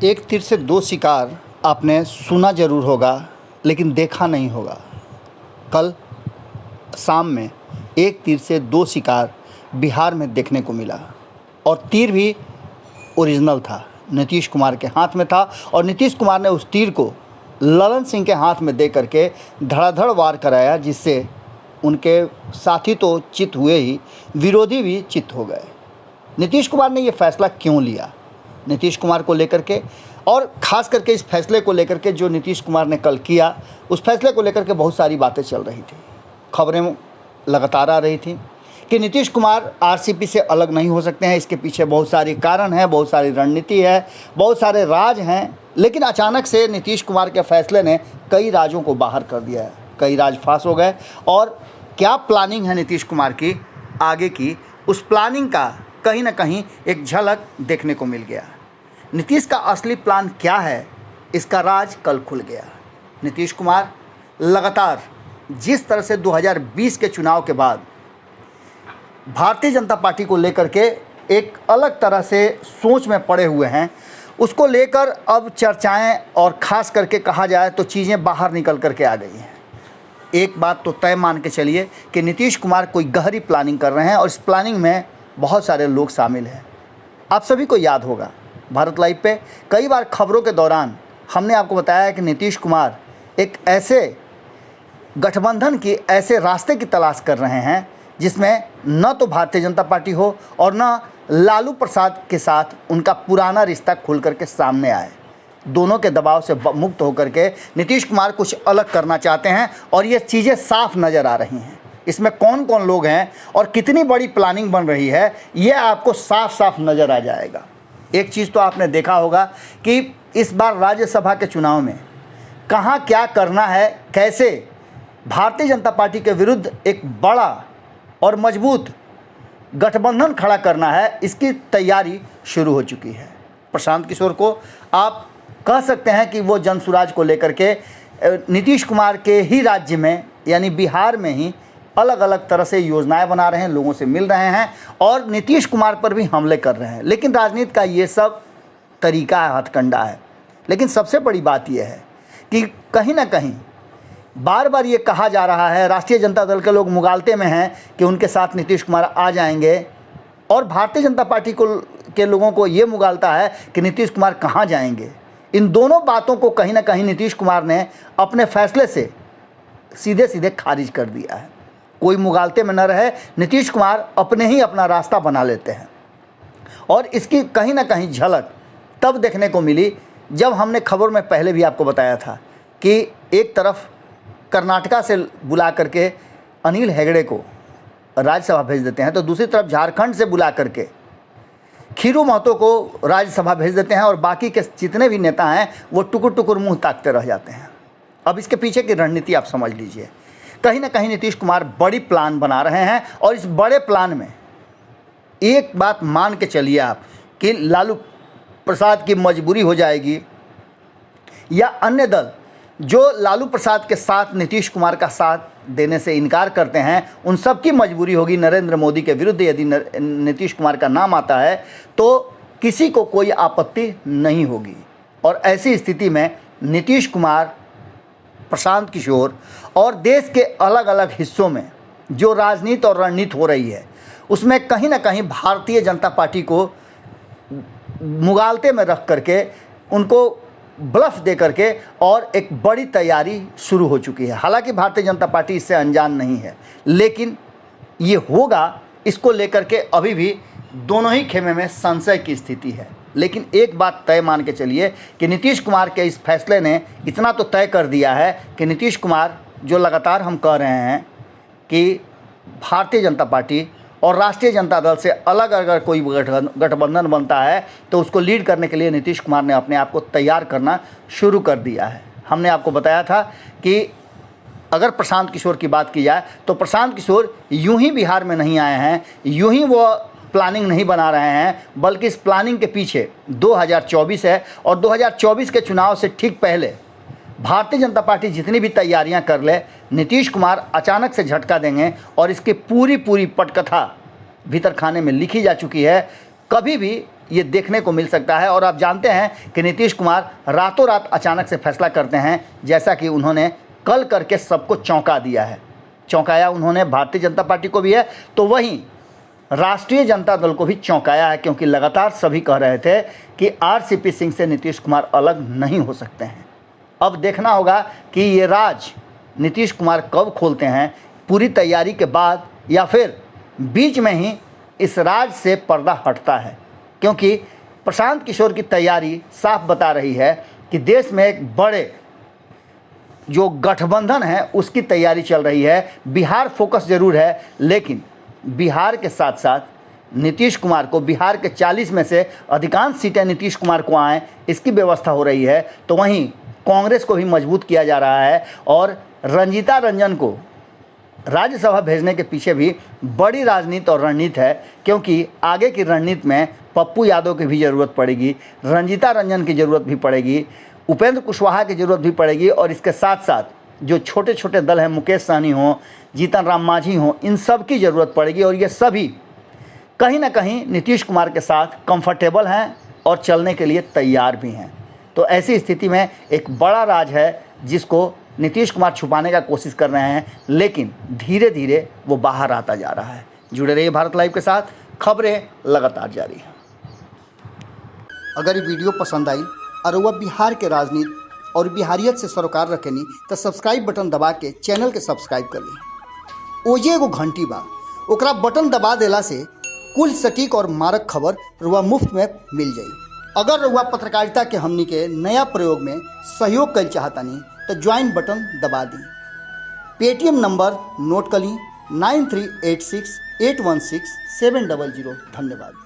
एक तीर से दो शिकार आपने सुना ज़रूर होगा, लेकिन देखा नहीं होगा। कल शाम में एक तीर से दो शिकार बिहार में देखने को मिला और तीर भी ओरिजिनल था, नीतीश कुमार के हाथ में था और नीतीश कुमार ने उस तीर को ललन सिंह के हाथ में दे करके धड़ाधड़ वार कराया, जिससे उनके साथी तो चित हुए ही, विरोधी भी चित हो गए। नीतीश कुमार ने ये फैसला क्यों लिया, नीतीश कुमार को लेकर के, और ख़ास करके इस फैसले को लेकर के जो नीतीश कुमार ने कल किया, उस फैसले को लेकर के बहुत सारी बातें चल रही थी। खबरें लगातार आ रही थी कि नीतीश कुमार आरसीपी से अलग नहीं हो सकते हैं। इसके पीछे बहुत सारी कारण है, बहुत सारी रणनीति है, बहुत सारे राज हैं। लेकिन अचानक से नीतीश कुमार के फैसले ने कई राजों को बाहर कर दिया है, कई राज फांस हो गए। और क्या प्लानिंग है नीतीश कुमार की आगे की, उस प्लानिंग का कहीं ना कहीं एक झलक देखने को मिल गया। नीतीश का असली प्लान क्या है, इसका राज कल खुल गया। नीतीश कुमार लगातार जिस तरह से 2020 के चुनाव के बाद भारतीय जनता पार्टी को लेकर के एक अलग तरह से सोच में पड़े हुए हैं, उसको लेकर अब चर्चाएं और ख़ास करके कहा जाए तो चीज़ें बाहर निकल करके आ गई हैं। एक बात तो तय मान के चलिए कि नीतीश कुमार कोई गहरी प्लानिंग कर रहे हैं और इस प्लानिंग में बहुत सारे लोग शामिल हैं। आप सभी को याद होगा, भारत लाइव पे कई बार खबरों के दौरान हमने आपको बताया है कि नीतीश कुमार एक ऐसे गठबंधन की, ऐसे रास्ते की तलाश कर रहे हैं जिसमें न तो भारतीय जनता पार्टी हो और न लालू प्रसाद के साथ उनका पुराना रिश्ता खुल करके सामने आए। दोनों के दबाव से मुक्त होकर के नीतीश कुमार कुछ अलग करना चाहते हैं और ये चीज़ें साफ नज़र आ रही हैं। इसमें कौन कौन लोग हैं और कितनी बड़ी प्लानिंग बन रही है, ये आपको साफ साफ नज़र आ जाएगा। एक चीज़ तो आपने देखा होगा कि इस बार राज्यसभा के चुनाव में कहाँ क्या करना है, कैसे भारतीय जनता पार्टी के विरुद्ध एक बड़ा और मजबूत गठबंधन खड़ा करना है, इसकी तैयारी शुरू हो चुकी है। प्रशांत किशोर को आप कह सकते हैं कि वो जनसुराज को लेकर के नीतीश कुमार के ही राज्य में यानी बिहार में ही अलग अलग तरह से योजनाएं बना रहे हैं, लोगों से मिल रहे हैं और नीतीश कुमार पर भी हमले कर रहे हैं। लेकिन राजनीति का ये सब तरीका है, हथकंडा है। लेकिन सबसे बड़ी बात यह है कि कहीं ना कहीं बार बार ये कहा जा रहा है, राष्ट्रीय जनता दल के लोग मुगालते में हैं कि उनके साथ नीतीश कुमार आ जाएंगे, और भारतीय जनता पार्टी के लोगों को ये मुगालता है कि नीतीश कुमार कहाँ जाएंगे। इन दोनों बातों को कहीं ना कहीं नीतीश कुमार ने अपने फैसले से सीधे सीधे खारिज कर दिया है। कोई मुगालते में न रहे, नीतीश कुमार अपने ही अपना रास्ता बना लेते हैं। और इसकी कहीं ना कहीं झलक तब देखने को मिली जब हमने खबर में पहले भी आपको बताया था कि एक तरफ कर्नाटका से बुला करके अनिल हेगड़े को राज्यसभा भेज देते हैं, तो दूसरी तरफ झारखंड से बुला करके खीरू महतो को राज्यसभा भेज देते हैं और बाकी के जितने भी नेता हैं वो टुकुर टुकुर मुंह ताकते रह जाते हैं। अब इसके पीछे की रणनीति आप समझ लीजिए। कहीं ना कहीं नीतीश कुमार बड़ी प्लान बना रहे हैं और इस बड़े प्लान में एक बात मान के चलिए आप कि लालू प्रसाद की मजबूरी हो जाएगी या अन्य दल जो लालू प्रसाद के साथ नीतीश कुमार का साथ देने से इनकार करते हैं, उन सब की मजबूरी होगी नरेंद्र मोदी के विरुद्ध। यदि नीतीश कुमार का नाम आता है तो किसी को कोई आपत्ति नहीं होगी। और ऐसी स्थिति में नीतीश कुमार, प्रशांत किशोर और देश के अलग अलग हिस्सों में जो राजनीति और रणनीति हो रही है, उसमें कहीं ना कहीं भारतीय जनता पार्टी को मुगालते में रख करके, उनको ब्लफ दे करके और एक बड़ी तैयारी शुरू हो चुकी है। हालांकि भारतीय जनता पार्टी इससे अनजान नहीं है, लेकिन ये होगा, इसको लेकर के अभी भी दोनों ही खेमे में संशय की स्थिति है। लेकिन एक बात तय मान के चलिए कि नीतीश कुमार के इस फैसले ने इतना तो तय कर दिया है कि नीतीश कुमार, जो लगातार हम कह रहे हैं कि भारतीय जनता पार्टी और राष्ट्रीय जनता दल से अलग अगर कोई गठबंधन बनता है तो उसको लीड करने के लिए नीतीश कुमार ने अपने आप को तैयार करना शुरू कर दिया है। हमने आपको बताया था कि अगर प्रशांत किशोर की बात की जाए तो प्रशांत किशोर यूं ही बिहार में नहीं आए हैं, यूं ही वो प्लानिंग नहीं बना रहे हैं, बल्कि इस प्लानिंग के पीछे 2024 है और 2024 के चुनाव से ठीक पहले भारतीय जनता पार्टी जितनी भी तैयारियां कर ले, नीतीश कुमार अचानक से झटका देंगे और इसकी पूरी पूरी पटकथा भीतर खाने में लिखी जा चुकी है। कभी भी ये देखने को मिल सकता है। और आप जानते हैं कि नीतीश कुमार रातों रात अचानक से फैसला करते हैं, जैसा कि उन्होंने कल करके सबको चौंका दिया है। चौंकाया उन्होंने भारतीय जनता पार्टी को भी है, तो वहीं राष्ट्रीय जनता दल को भी चौंकाया है, क्योंकि लगातार सभी कह रहे थे कि आरसीपी सिंह से नीतीश कुमार अलग नहीं हो सकते हैं। अब देखना होगा कि ये राज नीतीश कुमार कब खोलते हैं, पूरी तैयारी के बाद या फिर बीच में ही इस राज से पर्दा हटता है। क्योंकि प्रशांत किशोर की तैयारी साफ बता रही है कि देश में एक बड़े जो गठबंधन है उसकी तैयारी चल रही है। बिहार फोकस जरूर है, लेकिन बिहार के साथ साथ नीतीश कुमार को, बिहार के 40 में से अधिकांश सीटें नीतीश कुमार को आएँ, इसकी व्यवस्था हो रही है। तो वहीं कांग्रेस को भी मजबूत किया जा रहा है और रंजीता रंजन को राज्यसभा भेजने के पीछे भी बड़ी राजनीति और रणनीति है। क्योंकि आगे की रणनीति में पप्पू यादव की भी ज़रूरत पड़ेगी, रंजीता रंजन की ज़रूरत भी पड़ेगी, उपेंद्र कुशवाहा की ज़रूरत भी पड़ेगी, और इसके साथ साथ जो छोटे छोटे दल हैं, मुकेश सहनी हो, जीतन राम मांझी हो, इन सब की ज़रूरत पड़ेगी। और ये सभी कहीं ना कहीं नीतीश कुमार के साथ कंफर्टेबल हैं और चलने के लिए तैयार भी हैं। तो ऐसी स्थिति में एक बड़ा राज है जिसको नीतीश कुमार छुपाने का कोशिश कर रहे हैं, लेकिन धीरे धीरे वो बाहर आता जा रहा है। जुड़े रहिए भारत लाइव के साथ, खबरें लगातार जारी हैं। अगर ये वीडियो पसंद आई और वह बिहार के राजनीति और बिहारियत से सरोकार रखेनी तो सब्सक्राइब बटन दबा के चैनल के सब्सक्राइब कर ली। ओजे एगो घंटी बा, ओकरा बटन दबा देला से कुल सटीक और मारक खबर रुआ मुफ्त में मिल जाई। अगर रुआ पत्रकारिता के हमनी के नया प्रयोग में सहयोग कर चाहतानी तो ज्वाइन बटन दबा दी। पेटीएम नंबर नोट कर ली 9386816700। धन्यवाद।